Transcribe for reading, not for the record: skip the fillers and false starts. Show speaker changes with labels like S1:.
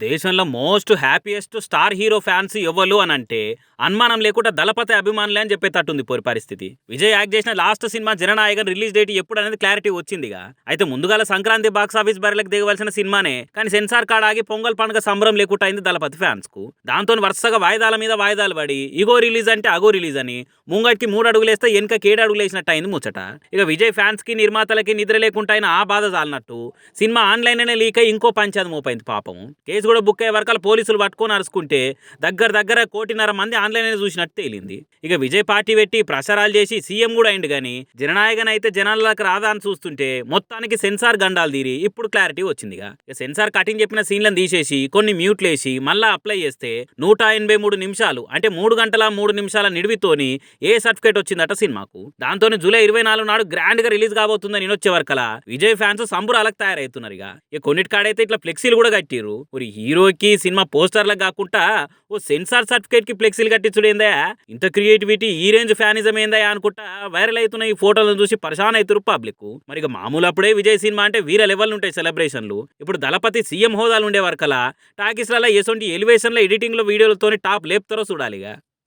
S1: దేశంలో most happiest star hero fans ఎవ్వలు అని అంటే అనుమానం లేకుండా దళపతి అభిమానులే అని చెప్పేటట్టుంది పరిస్థితి. విజయ్ యాక్ట్ చేసిన లాస్ట్ సినిమా జననాయకన్ రిలీజ్ డేట్ ఎప్పుడు అనేది క్లారిటీ వచ్చిందిగా. అయితే ముందుగాల సంక్రాంతి బాక్స్ ఆఫీస్ బరిలకు దిగవలసిన సినిమానే కానీ సెన్సార్ కార్డ్ ఆగి పొంగల్ పండుగ సంబరం లేకుండా అయింది దళపతి ఫ్యాన్స్ కు. దాంతో వరుసగా వాయిదాల మీద వాయిదాలు పడి ఇగో రిలీజ్ అంటే అగో రిలీజ్ అని ముంగటికి 3 అడుగులేస్తే వెనకకి 7 అడుగులు వేసినట్టు అయింది ముచ్చట. ఇక విజయ్ ఫ్యాన్స్ కి నిర్మాతలకి నిద్ర లేకుండా అయిన ఆ బాధ చాలినట్టు సినిమా ఆన్లైన్ అనే లీక్ అయి ఇంకో పంచాది మోపైంది పాపం. కేసు కూడా బుక్ అయ్యే వరకల పోలీసులు పట్టుకొని అరుచుకుంటే దగ్గర 1.5 మంది ఆన్లైన్ చూసినట్టు తేలింది. ఇక విజయ్ పార్టీ పెట్టి ప్రచారాలు చేసి సీఎం కూడా అయింది కానీ జననాయకన్ అయితే జనాలకు రాదా అని చూస్తుంటే మొత్తానికి సెన్సార్ గండాలు తీరి ఇప్పుడు క్లారిటీ వచ్చిందిగా. ఇక సెన్సార్ కటింగ్ చెప్పిన సీన్లను తీసేసి కొన్ని మ్యూట్లేసి మళ్ళా అప్లై చేస్తే 183 నిమిషాలు అంటే 3 గంటల 3 నిమిషాల నిడివితోని ఏ సర్టిఫికేట్ వచ్చిందట సినిమాకు. దాంతో జూలై 24 నాడు గ్రాండ్ గా రిలీజ్ కాబోతుందని వచ్చే వరకలా విజయ్ ఫ్యాన్స్ సంబురాలకు తయారవుతున్నారు. ఇక కొన్నిటి కాడైతే ఇట్లా ఫ్లెక్సీలు కూడా కట్టిరు. ఒక హీరోకి సినిమా పోస్టర్లకు కాకుండా ఓ సెన్సార్ సర్టిఫికేట్ కి ఫ్లెక్సీలు కట్టించుడేందా, ఇంత క్రియేటివిటీ ఈ రేంజ్ ఫ్యానిజం ఏందా అనుకుంటా వైరల్ అవుతున్న ఈ ఫోటోలను చూసి పరిశాన్ అవుతారు పబ్లిక్. మరి మామూలు అప్పుడే విజయ్ సినిమా అంటే వీర లెవెల్ ఉంటాయి సెలబ్రేషన్లు. ఇప్పుడు దళపతి సీఎం హోదాలు ఉండే వరకలా టాకీస్లలో ఎసొంటి ఎలివేషన్ల ఎడిటింగ్ లో వీడియోలతో టాప్ లేపుతారో చూడాలిగా.